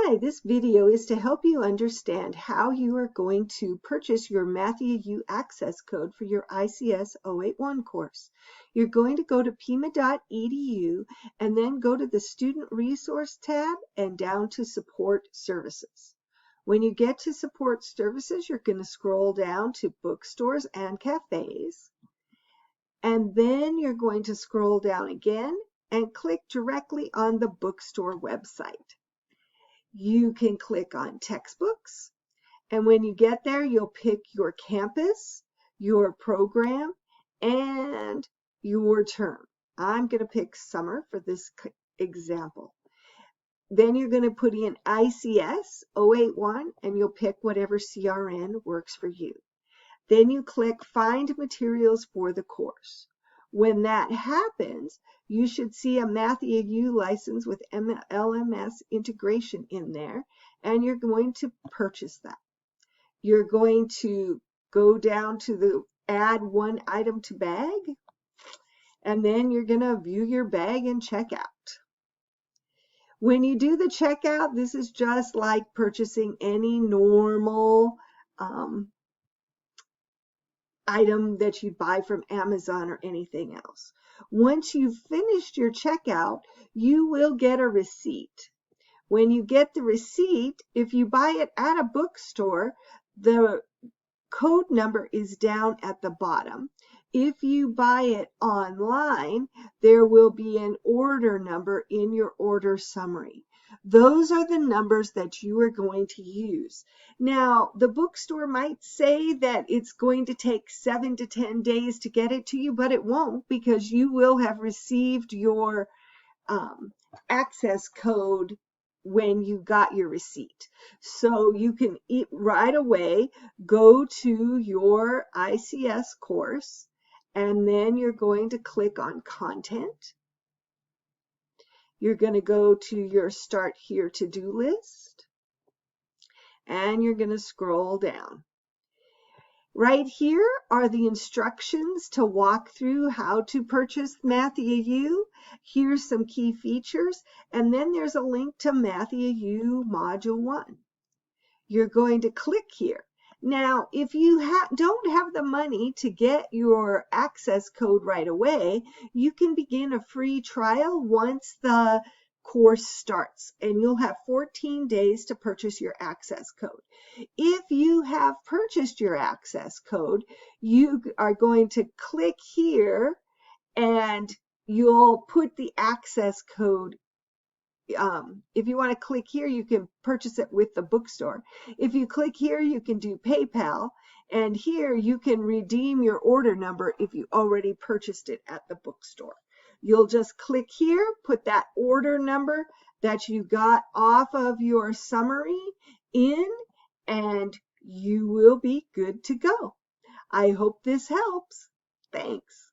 Hi, this video is to help you understand how you are going to purchase your MathiaU access code for your ICS 081 course. You're going to go to pima.edu and then go to the Student Resource tab and down to Support Services. When you get to Support Services, you're going to scroll down to Bookstores and Cafes, and then you're going to scroll down again and click directly on the bookstore website. You can click on textbooks, and when you get there, you'll pick your campus, your program, and your term. I'm going to pick summer for this example. Then you're going to put in ICS 081, and you'll pick whatever CRN works for you. Then you click Find Materials for the course. When that happens, you should see a MathiaU license with LMS integration in there, and you're going to purchase that. You're going to go down to the Add One Item to Bag, and then you're going to view your bag and check out. When you do the checkout, this is just like purchasing any normal item that you buy from Amazon or anything else. Once you've finished your checkout, you will get a receipt. When you get the receipt, if you buy it at a bookstore, the code number is down at the bottom. If you buy it online, there will be an order number in your order summary. Those are the numbers that you are going to use. Now, the bookstore might say that it's going to take 7 to 10 days to get it to you, but it won't, because you will have received your access code when you got your receipt. So you can right away go to your ICS course, and then you're going to click on Content. You're going to go to your Start Here to-do list, and you're going to scroll down. Right here are the instructions to walk through how to purchase MathiaU. Here's some key features, and then there's a link to MathiaU Module 1. You're going to click here. Now, if you don't have the money to get your access code right away, you can begin a free trial once the course starts, and you'll have 14 days to purchase your access code. If you have purchased your access code, you are going to click here, and you'll put the access code. If you want to click here, you can purchase it with the bookstore. If you click here, you can do PayPal, and here you can redeem your order number if you already purchased it at the bookstore. You'll just click here, put that order number that you got off of your summary in, and you will be good to go. I hope this helps. Thanks.